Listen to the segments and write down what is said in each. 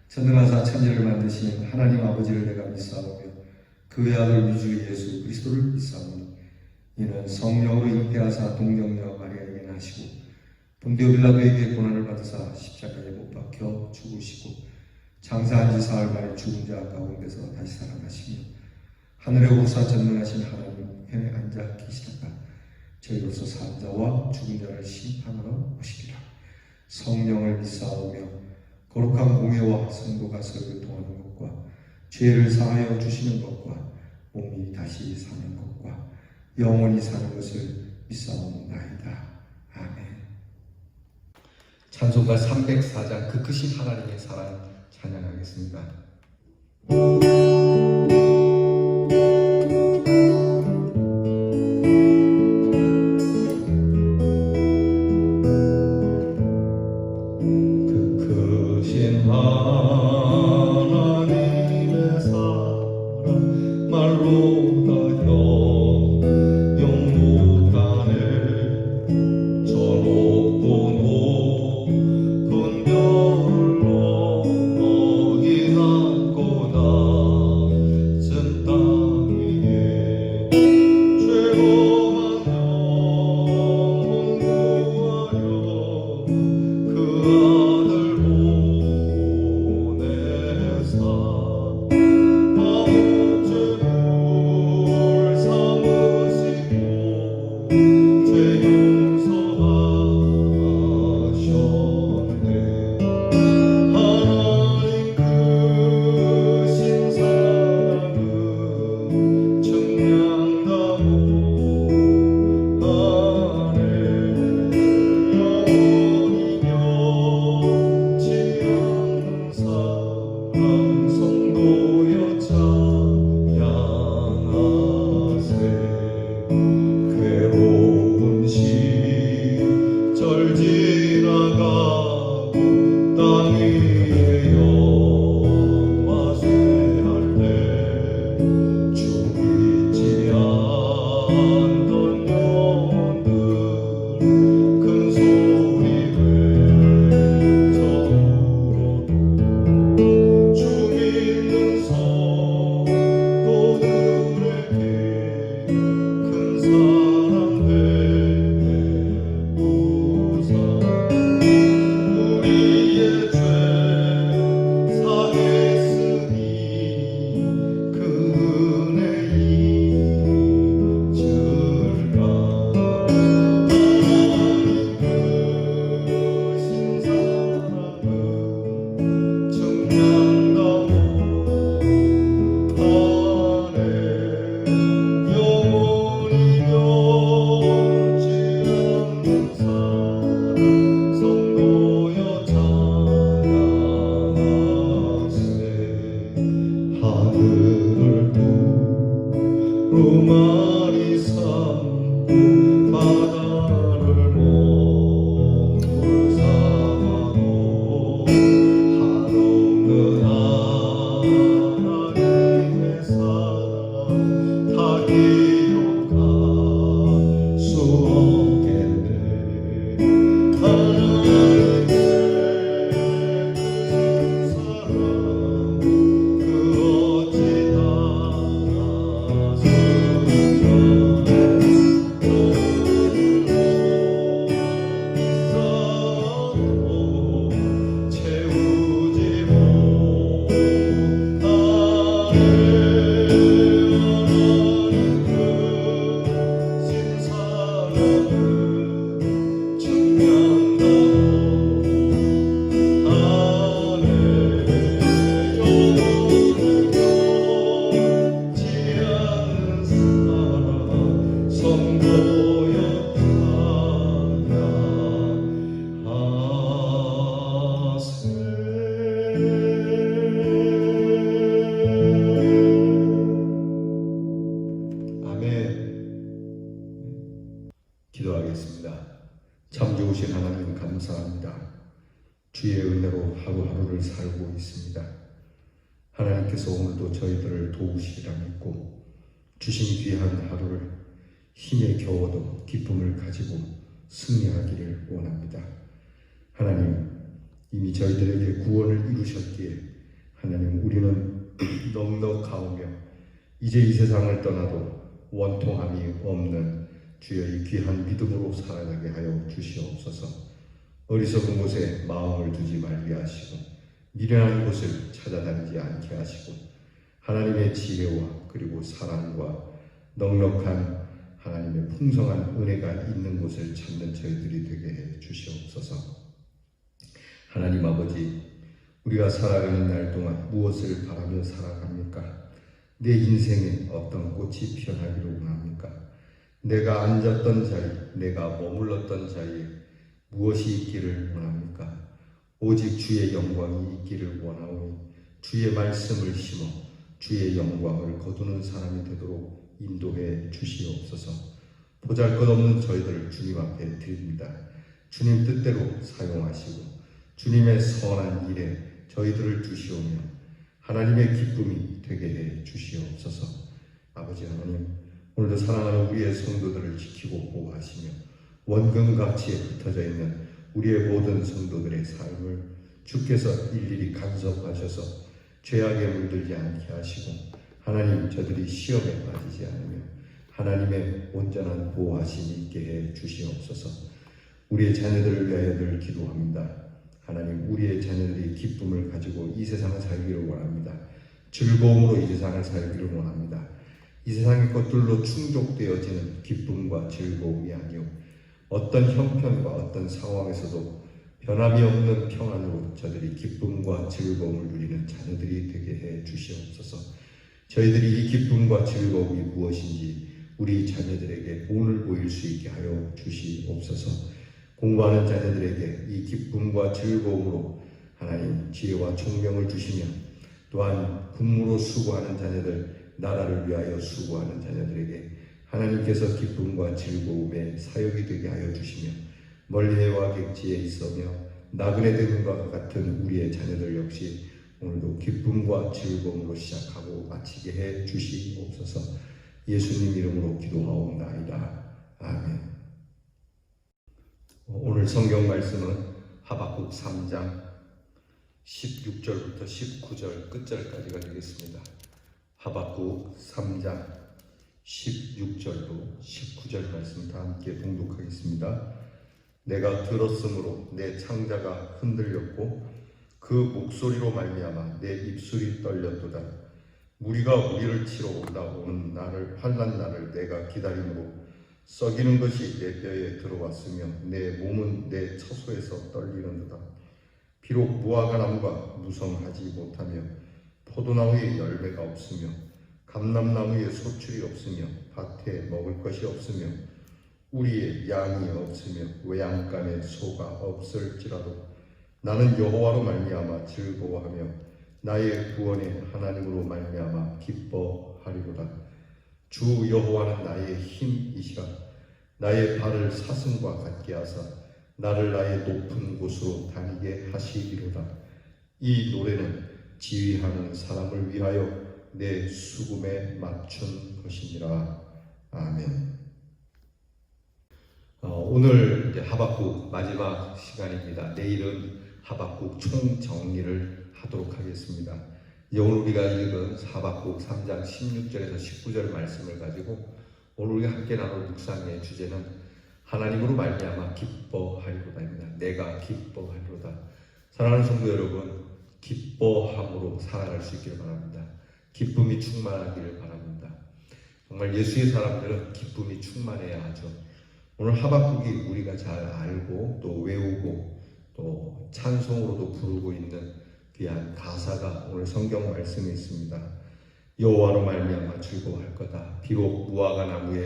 전능하사 천지를 만드신 하나님 아버지를 내가 믿사오며 그의 아들 위주 예수 그리스도를 믿사오니 이는 성령으로 잉태하사 동정녀 마리아에게 나시고 본디오 빌라도에게 고난을 받으사 십자가에 못 박혀 죽으시고 장사한 지 사흘 만에 죽은 자 가운데서 다시 살아나시며 하늘에 오르사 전능하신 하나님 편에 앉아 계시다가 저희로서 산 자와 죽은 자를 심판하러 오시리라. 성령을 믿사오며 거룩한 공회와 성도가 서로 통하는 것과 죄를 사하여 주시는 것과 몸이 다시 사는 것과 영원히 사는 것을 믿사옵나이다. 아멘. 찬송가 304장 그 크신 하나님의 사랑 찬양하겠습니다. 하나님의 사랑 말로 다 영원하네. 저 높고 높은 별로 너희 낮고 낮은 땅 위에 죄고만 영혼 구하여 그 아들 많이 삼고 바다를 몸을 삼아도 한없는 하나님의 사랑 다 기억할 수 없겠네. 하나님의 사랑 그 어찌 기도하겠습니다. 참 좋으신 하나님 감사합니다. 주의 은혜로 하루하루를 살고 있습니다. 하나님께서 오늘도 저희들을 도우시리라 믿고 주신 귀한 하루를 힘에 겨워도 기쁨을 가지고 승리하기를 원합니다. 하나님, 이미 저희들에게 구원을 이루셨기에 하나님, 우리는 넉넉하오며 이제 이 세상을 떠나도 원통함이 없는 주여 이 귀한 믿음으로 살아가게 하여 주시옵소서. 어리석은 곳에 마음을 두지 말게 하시고 미련한 곳을 찾아다니지 않게 하시고 하나님의 지혜와 그리고 사랑과 넉넉한 하나님의 풍성한 은혜가 있는 곳을 찾는 저희들이 되게 해 주시옵소서. 하나님 아버지, 우리가 살아가는 날 동안 무엇을 바라며 살아갑니까? 내 인생에 어떤 꽃이 피어나기를 원합니까? 내가 앉았던 자리, 내가 머물렀던 자리에 무엇이 있기를 원합니까? 오직 주의 영광이 있기를 원하오니 주의 말씀을 심어 주의 영광을 거두는 사람이 되도록 인도해 주시옵소서. 보잘것없는 저희들을 주님 앞에 드립니다. 주님 뜻대로 사용하시고 주님의 선한 일에 저희들을 주시오며 하나님의 기쁨이 되게 해 주시옵소서. 아버지 하나님, 오늘도 사랑하는 우리의 성도들을 지키고 보호하시며 원근각지에 흩어져 있는 우리의 모든 성도들의 삶을 주께서 일일이 간섭하셔서 죄악에 물들지 않게 하시고 하나님, 저들이 시험에 빠지지 않으며 하나님의 온전한 보호하심이 있게 해 주시옵소서. 우리의 자녀들을 위하여 늘 기도합니다. 하나님, 우리의 자녀들이 기쁨을 가지고 이 세상을 살기를 원합니다. 즐거움으로 이 세상을 살기를 원합니다. 이 세상의 것들로 충족되어지는 기쁨과 즐거움이 아니오 어떤 형편과 어떤 상황에서도 변함이 없는 평안으로 저들이 기쁨과 즐거움을 누리는 자녀들이 되게 해 주시옵소서. 저희들이 이 기쁨과 즐거움이 무엇인지 우리 자녀들에게 오늘 보일 수 있게 하여 주시옵소서. 공부하는 자녀들에게 이 기쁨과 즐거움으로 하나님 지혜와 총명을 주시며 또한 군무로 수고하는 자녀들, 나라를 위하여 수고하는 자녀들에게 하나님께서 기쁨과 즐거움의 사역이 되게 하여 주시며 멀리 해와 객지에 있으며 나그네 되는과 같은 우리의 자녀들 역시 오늘도 기쁨과 즐거움으로 시작하고 마치게 해 주시옵소서. 예수님 이름으로 기도하옵나이다. 아멘. 오늘 성경 말씀은 하박국 3장 16절부터 19절 끝절까지가 되겠습니다. 하박국 3장 16절로 19절 말씀 다 함께 봉독하겠습니다. 내가 들었으므로 내 창자가 흔들렸고 그 목소리로 말미암아 내 입술이 떨렸도다. 무리가 우리를 치러 올라오는 날을, 환난 날을 내가 기다림으로 썩이는 것이 내 뼈에 들어왔으며 내 몸은 내 처소에서 떨리는도다. 비록 무화과 나무가 무성하지 못하며 포도나무에 열매가 없으며 감람나무에 소출이 없으며 밭에 먹을 것이 없으며 우리의 양이 없으며 외양간에 소가 없을지라도 나는 여호와로 말미암아 즐거워하며 나의 구원의 하나님으로 말미암아 기뻐하리로다. 주 여호와는 나의 힘이시라. 나의 발을 사슴과 같게 하사 나를 나의 높은 곳으로 다니게 하시리로다. 이 노래는 지휘하는 사람을 위하여 내 수금에 맞춘 것이니라. 아멘. 오늘 이제 하박국 마지막 시간입니다. 내일은 하박국 총정리를 하도록 하겠습니다. 오늘 우리가 읽은 하박국 3장 16절에서 19절 말씀을 가지고 오늘 우리가 함께 나눌 묵상의 주제는 하나님으로 말미암아 기뻐하리로다입니다. 내가 기뻐하리로다. 사랑하는 성도 여러분, 기뻐함으로 살아갈 수 있기를 바랍니다. 기쁨이 충만하기를 바랍니다. 정말 예수의 사람들은 기쁨이 충만해야 하죠. 오늘 하박국이 우리가 잘 알고 또 외우고 또 찬송으로도 부르고 있는 귀한 가사가 오늘 성경 말씀에 있습니다. 여호와로 말미암아 즐거워할 거다. 비록 무화과 나무가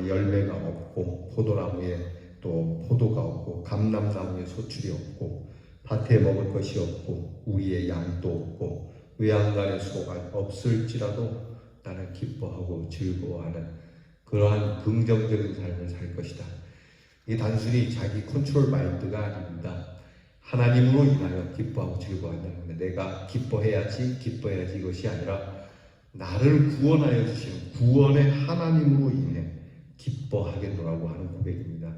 열매가 없고 포도나무에 또 포도가 없고 감람나무에 소출이 없고 밭에 먹을 것이 없고 우리의 양도 없고 외양간에 소가 없을지라도 나는 기뻐하고 즐거워하는 그러한 긍정적인 삶을 살 것이다. 이게 단순히 자기 컨트롤 마인드가 아닙니다. 하나님으로 인하여 기뻐하고 즐거워한다는 겁니다. 내가 기뻐해야지 이것이 아니라 나를 구원하여 주시는 구원의 하나님으로 인해 기뻐하겠노라고 하는 고백입니다.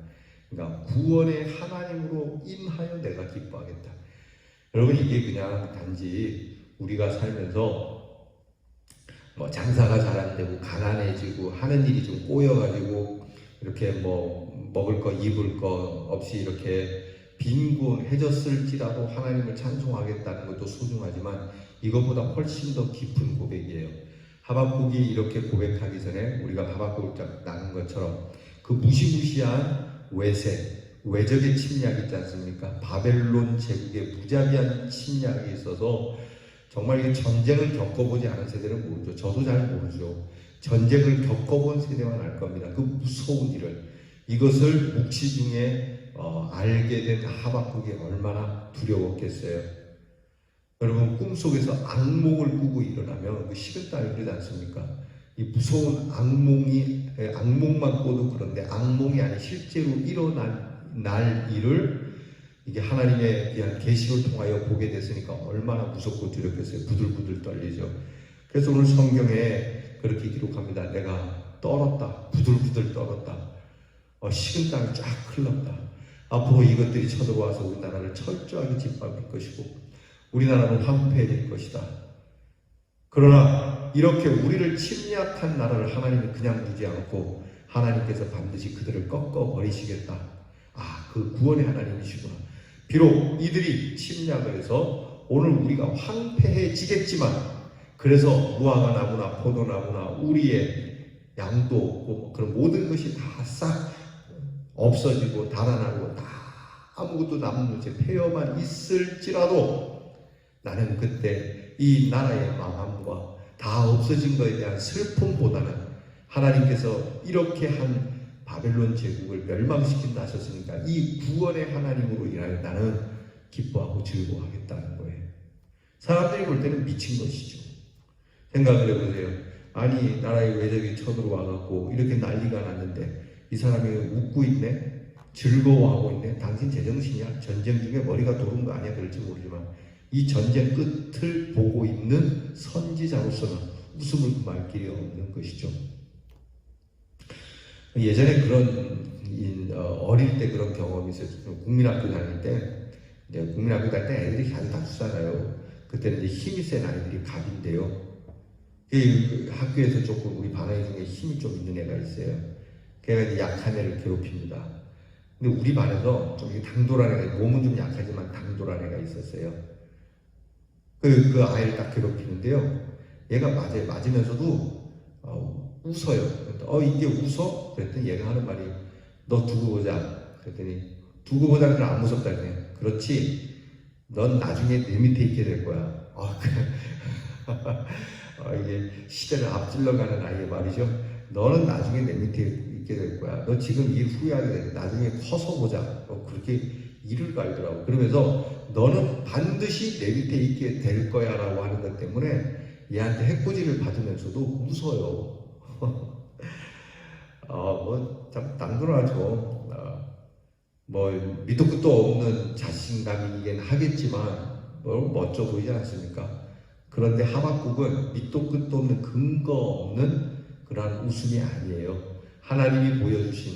그러니까 구원의 하나님으로 인하여 내가 기뻐하겠다. 여러분, 이게 그냥 단지 우리가 살면서 뭐 장사가 잘 안 되고 가난해지고 하는 일이 좀 꼬여가지고 이렇게 뭐 먹을 거 입을 거 없이 이렇게 빈곤해졌을지라도 하나님을 찬송하겠다는 것도 소중하지만 이것보다 훨씬 더 깊은 고백이에요. 하박국이 이렇게 고백하기 전에 우리가 하박국을 나눈 것처럼 그 무시무시한 외적의 침략이 있지 않습니까? 바벨론 제국의 무자비한 침략이 있어서 정말 이 전쟁을 겪어보지 않은 세대는 모르죠. 저도 잘 모르죠. 전쟁을 겪어본 세대만 알 겁니다. 그 무서운 일을, 이것을 묵시 중에 알게 된 하박국이 얼마나 두려웠겠어요. 여러분, 꿈속에서 악몽을 꾸고 일어나면 그 식은땀이 흐르지 않습니까? 이 무서운 악몽만 꿔도 그런데 악몽이 아닌 실제로 일어날 일을 이게 하나님의 귀한 계시를 통하여 보게 됐으니까 얼마나 무섭고 두렵겠어요. 부들부들 떨리죠. 그래서 오늘 성경에 그렇게 기록합니다. 내가 떨었다. 부들부들 떨었다. 식은땀이 쫙 흘렀다. 앞으로 이것들이 쳐들어와서 우리나라를 철저하게 짓밟을 것이고 우리나라는 황폐해질 것이다. 그러나 이렇게 우리를 침략한 나라를 하나님이 그냥 두지 않고 하나님께서 반드시 그들을 꺾어버리시겠다. 그 구원의 하나님이시구나. 비록 이들이 침략을 해서 오늘 우리가 황폐해지겠지만, 그래서 무화과 나무나 포도나무나 우리의 양도 없고 그런 모든 것이 다 싹 없어지고 달아나고 다 아무것도 남는 채 폐허만 있을지라도 나는 그때 이 나라의 망함과 다 없어진 것에 대한 슬픔보다는 하나님께서 이렇게 한 바벨론 제국을 멸망시킨다 하셨으니까 이 구원의 하나님으로 인하여 나는 기뻐하고 즐거워하겠다는 거예요. 사람들이 볼 때는 미친 것이죠. 생각을 해보세요. 아니, 나라의 외적이 쳐들어와갖고 이렇게 난리가 났는데 이 사람이 웃고 있네? 즐거워하고 있네? 당신 제정신이야? 전쟁 중에 머리가 도는 거 아니야? 그럴지 모르지만 이 전쟁 끝을 보고 있는 선지자로서는 웃음을 금할 길이 없는 것이죠. 예전에 어릴 때 그런 경험이 있었어요. 국민학교 다닐 때, 국민학교 다닐 때 애들이 아주 다투잖아요. 그때는 이제 힘이 센 아이들이 갑인데요. 그 학교에서 조금 우리 반 아이 중에 힘이 좀 있는 애가 있어요. 걔가 이제 약한 애를 괴롭힙니다. 근데 우리 반에서 좀 당돌한 애가, 몸은 좀 약하지만 당돌한 애가 있었어요. 그 아이를 딱 괴롭히는데요. 얘가 맞으면서도 웃어요. 이게 웃어? 그랬더니 얘가 하는 말이 너 두고 보자. 그랬더니 두고 보자는 안 무섭다. 그렇지. 넌 나중에 내 밑에 있게 될 거야. 이게 시대를 앞질러가는 아이의 말이죠. 너는 나중에 내 밑에 있게 될 거야. 너 지금 일 후회하게 돼. 나중에 커서 보자. 그렇게 이를 갈더라고. 그러면서 너는 반드시 내 밑에 있게 될 거야 라고 하는 것 때문에 얘한테 해코지를 받으면서도 웃어요. 참 당돌하죠. 밑도 끝도 없는 자신감이긴 하겠지만 멋져 보이지 않습니까? 그런데 하박국은 밑도 끝도 없는 근거 없는 그러한 웃음이 아니에요. 하나님이 보여주신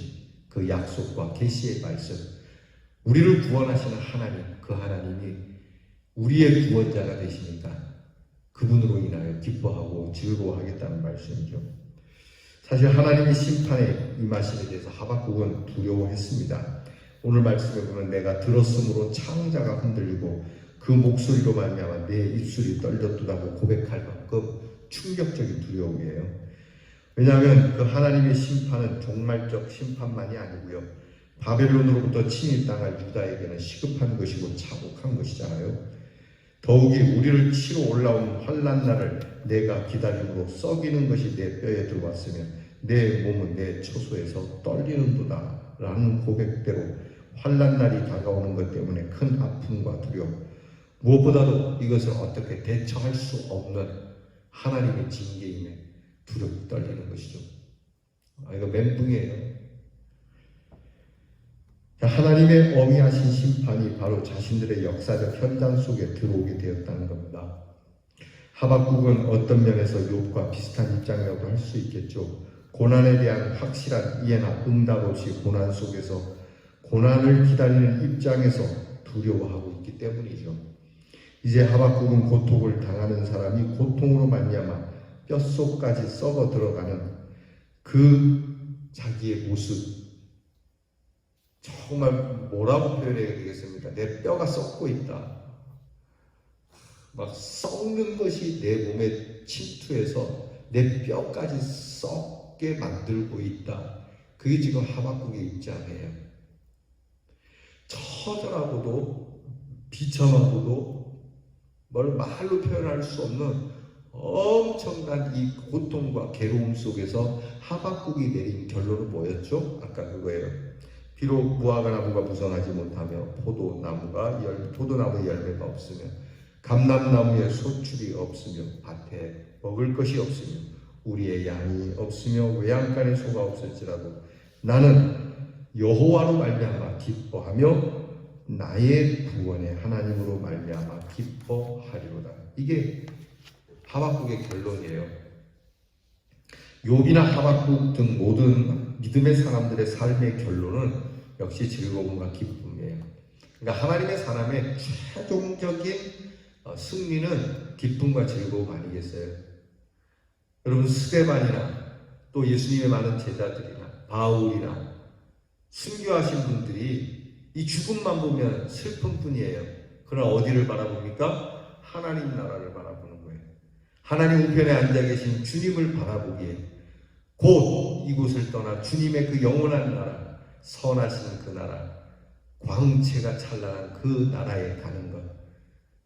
그 약속과 계시의 말씀, 우리를 구원하시는 하나님, 그 하나님이 우리의 구원자가 되시니까 그분으로 인하여 기뻐하고 즐거워하겠다는 말씀이죠. 사실 하나님의 심판에 임하심에 대해서 하박국은 두려워했습니다. 오늘 말씀에 보면 내가 들었으므로 창자가 흔들리고 그 목소리로 말미암아 내 입술이 떨렸도다고 고백할 만큼 충격적인 두려움이에요. 왜냐하면 그 하나님의 심판은 종말적 심판만이 아니고요, 바벨론으로부터 침입당할 유다에게는 시급한 것이고 차곡한 것이잖아요. 더욱이 우리를 치러 올라온 환난 날을 내가 기다림으로 썩이는 것이 내 뼈에 들어왔으면 내 몸은 내 처소에서 떨리는도다 라는 고백대로 환난 날이 다가오는 것 때문에 큰 아픔과 두려움, 무엇보다도 이것을 어떻게 대처할 수 없는 하나님의 징계임에 두렵고 떨리는 것이죠. 이거 멘붕이에요. 하나님의 어미하신 심판이 바로 자신들의 역사적 현장 속에 들어오게 되었다는 겁니다. 하박국은 어떤 면에서 욥과 비슷한 입장이라고 할 수 있겠죠. 고난에 대한 확실한 이해나 응답 없이 고난 속에서 고난을 기다리는 입장에서 두려워하고 있기 때문이죠. 이제 하박국은 고통을 당하는 사람이 고통으로 말미암아 뼛속까지 썩어 들어가는 그 자기의 모습, 정말 뭐라고 표현해야 되겠습니까? 내 뼈가 썩고 있다. 막 썩는 것이 내 몸에 침투해서 내 뼈까지 썩게 만들고 있다. 그게 지금 하박국의 입장이에요. 처절하고도 비참하고도 뭘 말로 표현할 수 없는 엄청난 이 고통과 괴로움 속에서 하박국이 내린 결론은 뭐였죠? 아까 그거예요. 비록 무화과 나무가 무성하지 못하며 포도나무에 열매가 없으며 감람나무에 소출이 없으며 밭에 먹을 것이 없으며 우리의 양이 없으며 외양간에 소가 없을지라도 나는 여호와로 말미암아 기뻐하며 나의 구원의 하나님으로 말미암아 기뻐하리로다. 이게 하박국의 결론이에요. 욥이나 하박국 등 모든 믿음의 사람들의 삶의 결론은 역시 즐거움과 기쁨이에요. 그러니까 하나님의 사람의 최종적인 승리는 기쁨과 즐거움 아니겠어요? 여러분, 스데반이나 또 예수님의 많은 제자들이나 바울이나 순교하신 분들이 이 죽음만 보면 슬픔뿐이에요. 그러나 어디를 바라봅니까? 하나님 나라를 바라보는 거예요. 하나님 우편에 앉아 계신 주님을 바라보기에 곧 이곳을 떠나 주님의 그 영원한 나라, 선하신 그 나라, 광채가 찬란한 그 나라에 가는 것,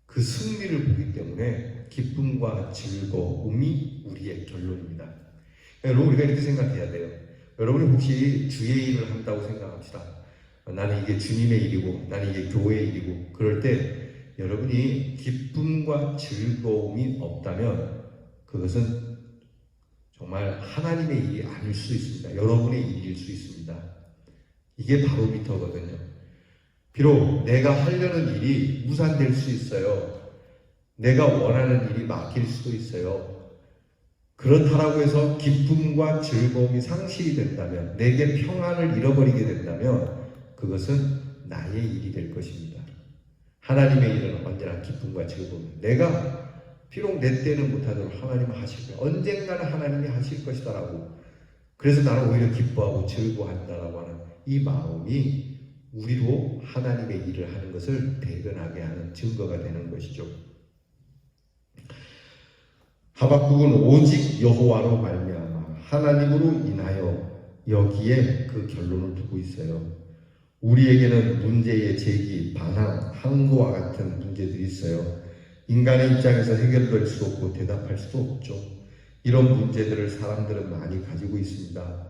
그 승리를 보기 때문에 기쁨과 즐거움이 우리의 결론입니다. 여러분, 우리가 이렇게 생각해야 돼요. 여러분이 혹시 주의 일을 한다고 생각합시다. 나는 이게 주님의 일이고 나는 이게 교회의 일이고, 그럴 때 여러분이 기쁨과 즐거움이 없다면 그것은 정말 하나님의 일이 아닐 수 있습니다. 여러분의 일일 수 있습니다. 이게 바로미터거든요. 비록 내가 하려는 일이 무산될 수 있어요. 내가 원하는 일이 막힐 수도 있어요. 그렇다라고 해서 기쁨과 즐거움이 상실이 된다면, 내게 평안을 잃어버리게 된다면 그것은 나의 일이 될 것입니다. 하나님의 일은 언제나 기쁨과 즐거움. 내가 비록 내 때는 못하도록 하나님은 하실 거예요. 언젠가는 하나님이 하실 것이다라고. 그래서 나는 오히려 기뻐하고 즐거워한다라고 하는 이 마음이 우리도 하나님의 일을 하는 것을 대변하게 하는 증거가 되는 것이죠. 하박국은 오직 여호와로 말미암아 하나님으로 인하여 여기에 그 결론을 두고 있어요. 우리에게는 문제의 제기, 반항, 항고와 같은 문제들이 있어요. 인간의 입장에서 해결될 수 없고 대답할 수도 없죠. 이런 문제들을 사람들은 많이 가지고 있습니다.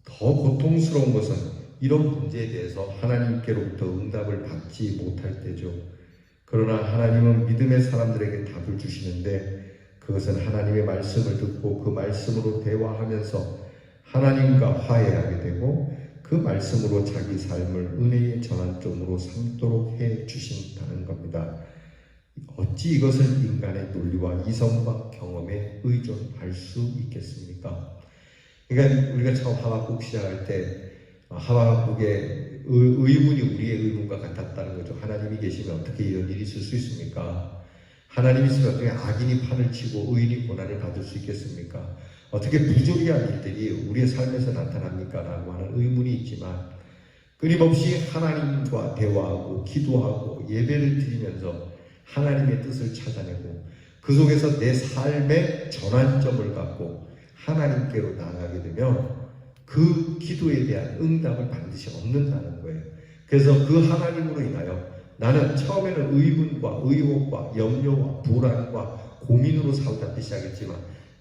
더 고통스러운 것은 이런 문제에 대해서 하나님께로부터 응답을 받지 못할 때죠. 그러나 하나님은 믿음의 사람들에게 답을 주시는데, 그것은 하나님의 말씀을 듣고 그 말씀으로 대화하면서 하나님과 화해하게 되고 그 말씀으로 자기 삶을 은혜의 전환점으로 삼도록 해 주신다는 겁니다. 어찌 이것을 인간의 논리와 이성과 경험에 의존할 수 있겠습니까? 그러니까 우리가 처음 하박국 시작할 때 하박국의 의문이 우리의 의문과 같았다는 거죠. 하나님이 계시면 어떻게 이런 일이 있을 수 있습니까? 하나님이 있으면 어떻게 악인이 판을 치고 의인이 고난을 받을 수 있겠습니까? 어떻게 부조리한 일들이 우리의 삶에서 나타납니까? 라고 하는 의문이 있지만, 끊임없이 하나님과 대화하고 기도하고 예배를 드리면서 하나님의 뜻을 찾아내고 그 속에서 내 삶의 전환점을 갖고 하나님께로 나아가게 되면 그 기도에 대한 응답을 반드시 얻는다는 거예요. 그래서 그 하나님으로 인하여 나는 처음에는 의문과 의혹과 염려와 불안과 고민으로 사고잡기 시작했지만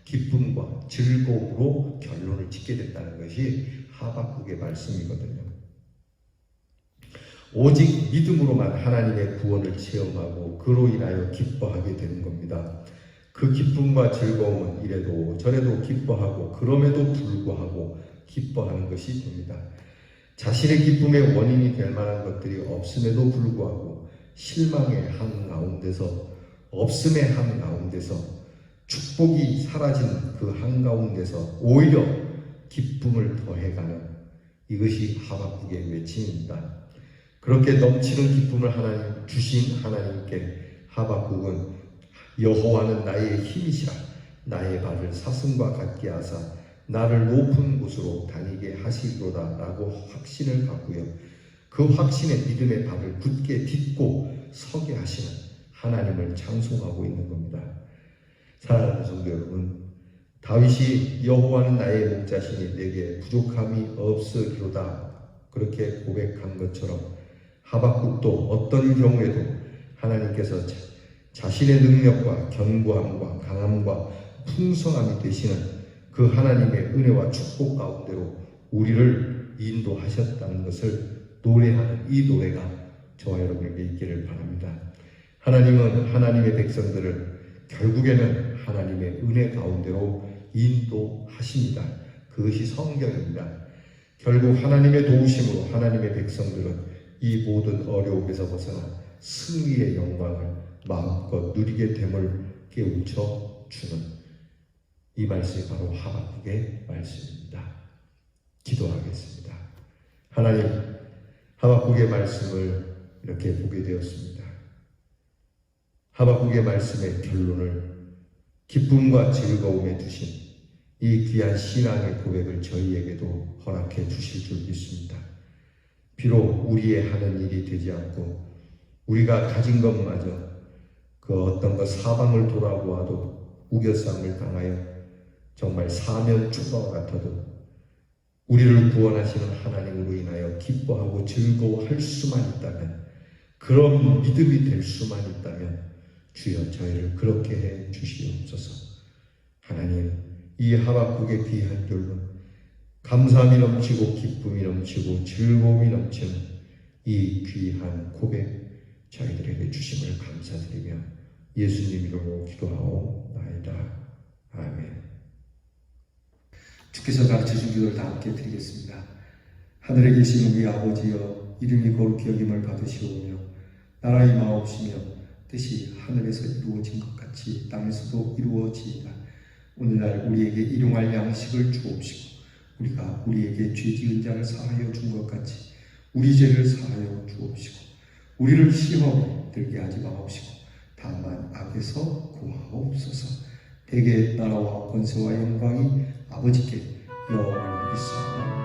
기쁨과 즐거움으로 결론을 짓게 됐다는 것이 하박국의 말씀이거든요. 오직 믿음으로만 하나님의 구원을 체험하고 그로 인하여 기뻐하게 되는 겁니다. 그 기쁨과 즐거움은 이래도 저래도 기뻐하고 그럼에도 불구하고 기뻐하는 것이 됩니다. 자신의 기쁨의 원인이 될 만한 것들이 없음에도 불구하고 실망의 한가운데서, 없음의 한가운데서, 축복이 사라진 그 한가운데서 오히려 기쁨을 더해가는, 이것이 하박국의 외침입니다. 그렇게 넘치는 기쁨을 하나님 주신 하나님께 하박국은 여호와는 나의 힘이시라 나의 발을 사슴과 같게 하사 나를 높은 곳으로 다니게 하시리로다 라고 확신을 갖고요. 그 확신에 믿음의 발을 굳게 딛고 서게 하시는 하나님을 찬송하고 있는 겁니다. 사랑하는 성도 여러분, 다윗이 여호와는 나의 목자시니 내게 부족함이 없으리로다 그렇게 고백한 것처럼 하박국도 어떤 경우에도 하나님께서 자신의 능력과 견고함과 강함과 풍성함이 되시는 그 하나님의 은혜와 축복 가운데로 우리를 인도하셨다는 것을 노래하는 이 노래가 저와 여러분에게 있기를 바랍니다. 하나님은 하나님의 백성들을 결국에는 하나님의 은혜 가운데로 인도하십니다. 그것이 성경입니다. 결국 하나님의 도우심으로 하나님의 백성들은 이 모든 어려움에서 벗어나 승리의 영광을 마음껏 누리게 됨을 깨우쳐 주는 이 말씀이 바로 하박국의 말씀입니다. 기도하겠습니다. 하나님, 하박국의 말씀을 이렇게 보게 되었습니다. 하박국의 말씀의 결론을 기쁨과 즐거움에 두신 이 귀한 신앙의 고백을 저희에게도 허락해 주실 줄 믿습니다. 비록 우리의 하는 일이 되지 않고 우리가 가진 것마저 그 어떤 것 사방을 돌아보아도 우겨쌈을 당하여 정말 사면 초과와 같아도 우리를 구원하시는 하나님으로 인하여 기뻐하고 즐거워할 수만 있다면, 그런 믿음이 될 수만 있다면 주여 저희를 그렇게 해 주시옵소서. 하나님, 이 하박국의 귀한 결론, 감사함이 넘치고 기쁨이 넘치고 즐거움이 넘치는 이 귀한 고백 저희들에게 주심을 감사드리며 예수님 이름으로 기도하옵나이다. 아멘. 주께서 가르쳐준 기도를 다 함께 드리겠습니다. 하늘에 계신 우리 아버지여, 이름이 거룩히 여김을 받으시오며 나라 임하옵시며 뜻이 하늘에서 이루어진 것 같이 땅에서도 이루어지이다. 오늘날 우리에게 일용할 양식을 주옵시고 우리가 우리에게 죄 지은 자를 사하여 준 것 같이 우리 죄를 사하여 주옵시고 우리를 시험에 들게 하지 마옵시고 다만 악에서 구하옵소서. 대개 나라와 권세와 영광이 아버지께 영원히 있사옵나이다.